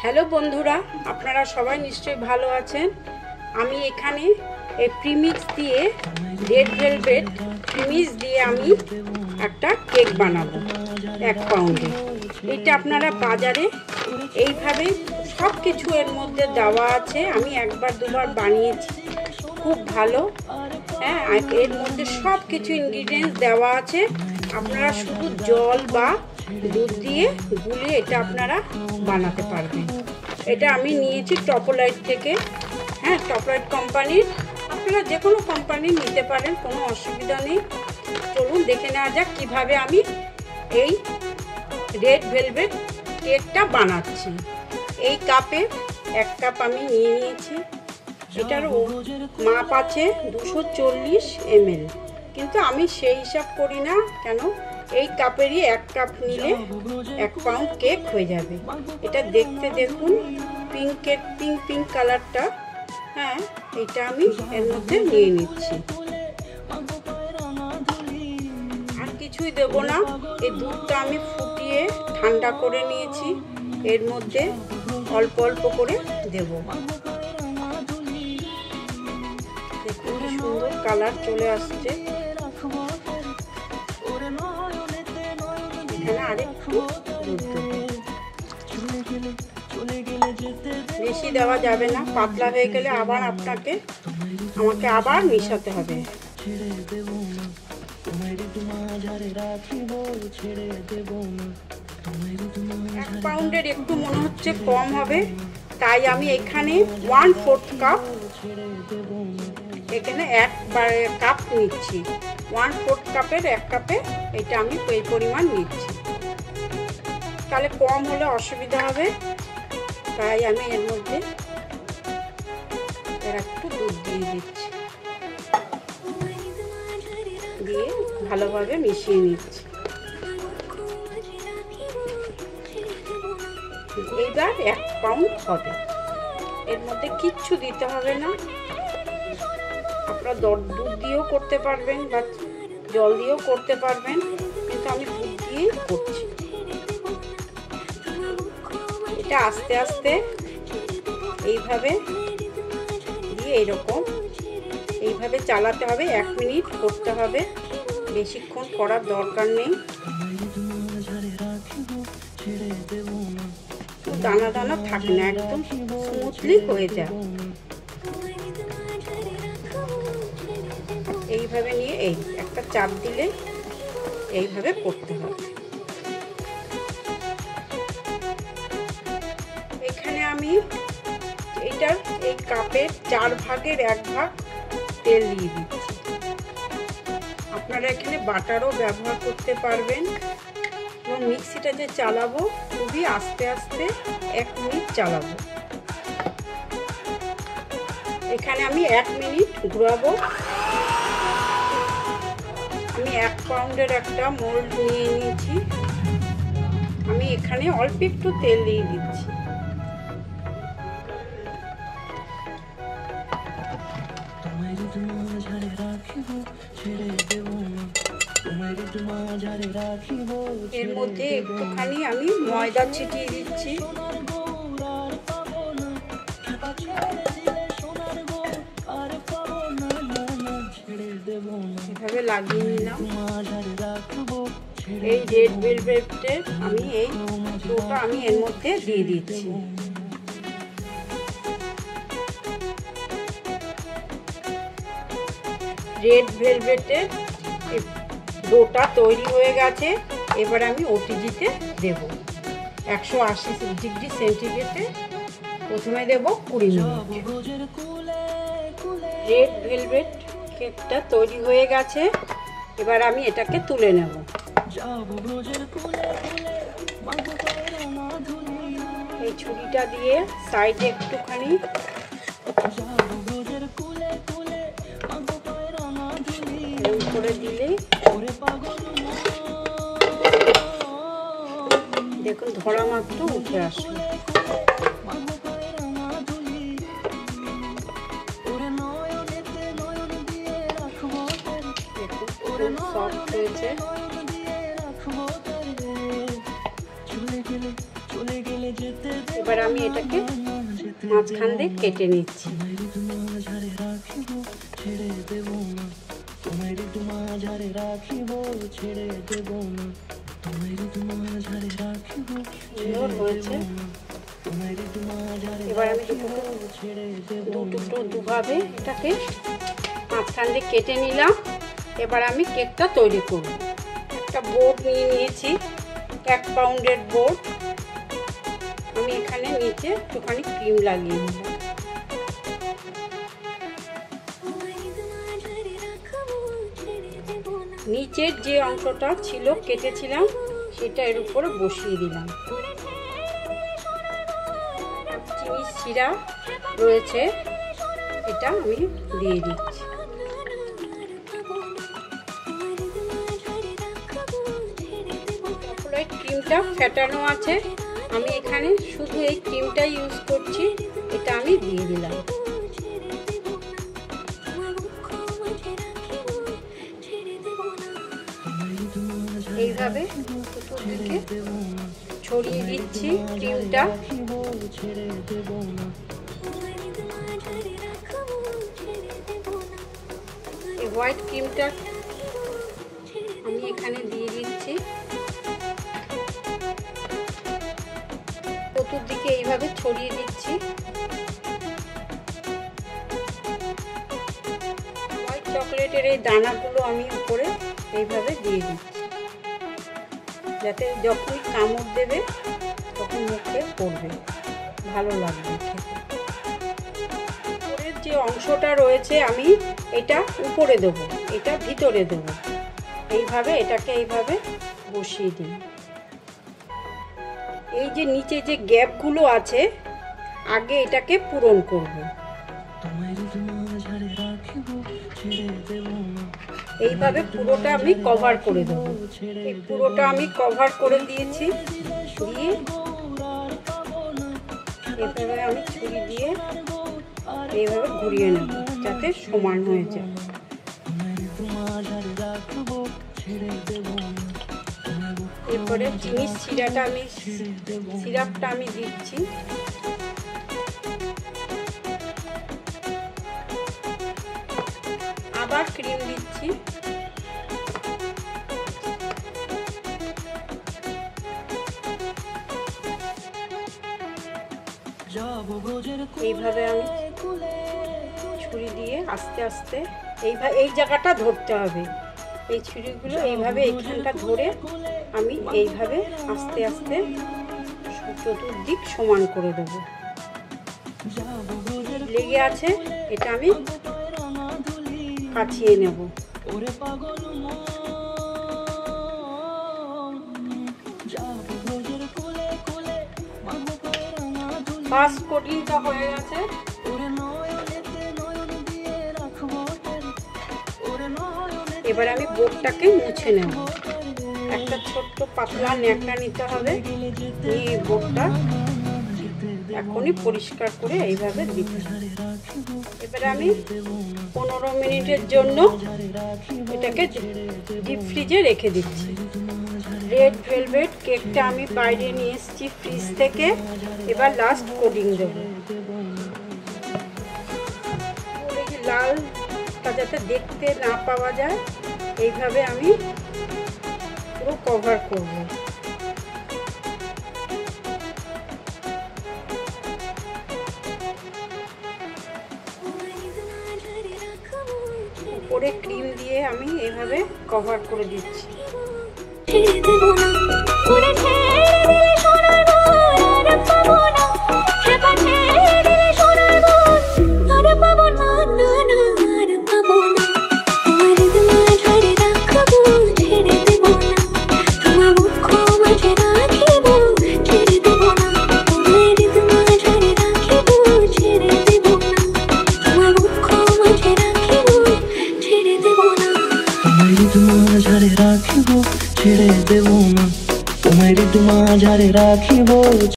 Hello বন্ধুরা, আপনারা সবাই নিশ্চয়ই ভালো আছেন। আমি এখানে এই প্রিমিক্স দিয়ে রেড ভেলভেট প্রিমিক্স দিয়ে আমি একটা কেক বানাবো 1 পাউন্ডে। এটা আপনারা বাজারে এইভাবে সব কিছু এর মধ্যে দেওয়া আছে। আমি একবার দুবার বানিয়েছি, খুব ভালো। হ্যাঁ, এর মধ্যে সব কিছু ইনগ্রিডিয়েন্টস দেওয়া আছে। আপনারা শুধু জল বা দুধ দিয়ে গুলিয়ে এটা আপনারা বানাতে পারবেন। এটা আমি নিয়েছি টপলাইট থেকে। হ্যাঁ, টপলাইট কোম্পানির, আপনারা যে কোনো কোম্পানির নিতে পারেন, কোনো অসুবিধা নেই। চলুন দেখে নেওয়া যাক কীভাবে আমি এই রেড ভেলভেট কেকটা বানাচ্ছি। এই কাপে 1 কাপ আমি নিয়ে নিয়েছি। এটার মাপ আছে 240 ml, কিন্তু আমি সেই হিসাব করি না, কেন এই কাপেরই 1 কাপ নিলে 1 পাউন্ড কেক হয়ে যাবে। এটা দেখতে দেখুন পিঙ্ক কালারটা। হ্যাঁ, এটা আমি এর মধ্যে নিয়ে নিচ্ছি। আর কিছুই দেবো না। এই দুধটা আমি ফুটিয়ে ঠান্ডা করে নিয়েছি, এর মধ্যে অল্প অল্প করে দেব। দেখুন কি সুন্দর কালার চলে আসছে। এখানে আরেকটু দুধ দেব, বেশি দেওয়া যাবে না, পাতলা হয়ে গেলে আবার আমাকে আবার মিশাতে হবে। 1 পাউন্ডের একটু মনে হচ্ছে কম হবে, তাই আমি এখানে 1/4 কাপ, এখানে 1 কাপ নিচ্ছি। 1/4 কাপের 1 কাপে এটা আমি এই পরিমাণ নিচ্ছি। তাহলে কম হলে অসুবিধা হবে, তাই আমি এর মধ্যে একটু দুধ দিয়ে দিচ্ছি, দিয়ে ভালোভাবে মিশিয়ে নিচ্ছি। এইবার 1 পাউন্ড হবে। এর মধ্যে কিচ্ছু দিতে হবে না। আপনারা দুধ দিয়েও করতে পারবেন বা জল দিয়েও করতে পারবেন, কিন্তু আমি দুধ দিয়েই করছি। এটা আস্তে আস্তে এইভাবে দিয়ে এইভাবে চালাতে হবে। 1 মিনিট করতে হবে, বেশিক্ষণ করার দরকার নেই। দানা দানা থাকে না, একদম স্মুথলি হয়ে যায়। এইভাবে নিয়ে এই একটা চাপ দিলে এইভাবে করতে হবে। এখানে আমি এইটার এই কাপের 4 ভাগের 1 ভাগ তেল দিয়ে দিচ্ছি। আপনারা এখানে বাটারও ব্যবহার করতে পারবেন। এবং মিক্সিটা যে চালাবো খুবই আস্তে আস্তে 1 মিনিট চালাবো। এখানে আমি 1 মিনিট ঘোরাবো। আমি 1 পাউন্ডের একটা মোল্ড নিয়ে নিয়েছি। আমি এখানে অল্প একটু তেল দিয়ে দিচ্ছি। এর মধ্যে একটুখানি আমি ময়দা ছিটিয়ে দিচ্ছি। এভাবে লাগিয়ে নিলাম। এই রেড ভেলভেটের আমি এই ডোটা আমি এর মধ্যে দিয়ে দিচ্ছি। রেড ভেলভেটের ডোটা তৈরি হয়ে গেছে। এবার আমি ওটিজিতে দেব 180 ডিগ্রি সেন্টিগ্রেডে। প্রথমে দেব 20 মিনিট। রেড ভেলভেট কেকটা তৈরি হয়ে গেছে। এবার আমি এটাকে তুলে নেব। এই ছুরিটা দিয়ে সাইডে একটুখানি করে দিলে দেখুন ধরা মাত্র উঠে আসবে। সফট হয়েছে। এবার আমি এটাকে মাঝখান দিয়ে কেটে নিচ্ছি। হয়েছে। এবার আমি দুভাবে এটাকে মাঝখান দিয়ে কেটে নিলাম। এবার আমি কেকটা তৈরি করব। একটা বোর্ড নিয়ে নিয়েছি, 1 পাউন্ডের বোর্ড। আমি এখানে নিচে একটুখানি ক্রিম লাগিয়ে নিলাম। নিচের যে অংশটা ছিল কেটেছিলাম সেটা এর উপরে বসিয়ে দিলাম। চিনি শিরা রয়েছে, এটা আমি দিয়ে দিচ্ছি। চকোলেট ক্রিমটা ফেটানো আছে, আমি এখানে শুধু এই ক্রিমটা ইউজ করছি, এটা আমি দিয়ে দিলাম। এইভাবে চতুর্দিকে ছড়িয়ে দিচ্ছি ক্রিমটা। এই হোয়াইট ক্রিমটা আমি এখানে দিয়ে দিচ্ছি। চতুর্দিকে এইভাবে ছড়িয়ে দিচ্ছি। হোয়াইট চকলেটের এই দানাগুলো আমি উপরে এইভাবে দিয়ে দিচ্ছি, যাতে যখনই কামড় দেবে তখন মুখে পড়বে, ভালো লাগবে খেতে। উপরের যে অংশটা রয়েছে আমি এটা উপরে দেবো, এটা ভিতরে দেবো। এইভাবে এটাকে এইভাবে বসিয়ে দিই। এই যে নিচে যে গ্যাপগুলো আছে আগে এটাকে পূরণ করব। এইভাবে পুরোটা আমি কভার করে দেবো। এই পুরোটা আমি কভার করে দিয়েছি, দিয়ে এইভাবে আমি ছুরি দিয়ে এইভাবে ঘুরিয়ে নেব যাতে সমান হয়ে যায়। এরপরে চিনির সিরাপটা আমি দিচ্ছি। আবার ক্রিম দিচ্ছি। এইভাবে আমি ছুরি দিয়ে আস্তে আস্তে এই জায়গাটা ধরতে হবে। এই ছুরিগুলো এইভাবে এইখানটা ধরে আমি এইভাবে আস্তে আস্তে চতুর্দিক সমান করে দেব। লেগে আছে এটা আমি কাচিয়ে নেব। ফার্স্ট কোটিংটা হয়ে গেছে। এবার আমি বোর্ডটাকে মুছে নেব। একটা ছোট্ট পাতলা ন্যাকড়া নিতে হবে, নিয়ে বোর্ডটা এখনই পরিষ্কার করে এইভাবে দিতে হবে। এবারে আমি 15 মিনিটের জন্য এটাকে ডিপ ফ্রিজে রেখে দিচ্ছি। রেড ভেলভেট কেকটা আমি বাইরে নিয়ে এসেছি ফ্রিজ থেকে। এবার লাস্ট কোটিং দেবো। লালটা যাতে দেখতে না পাওয়া যায় এইভাবে আমি পুরো কভার করব। উপরে ক্রিম দিয়ে আমি এইভাবে কভার করে দিচ্ছি। ছেড়ে দেব না, তোমার মাঝারে রাখি।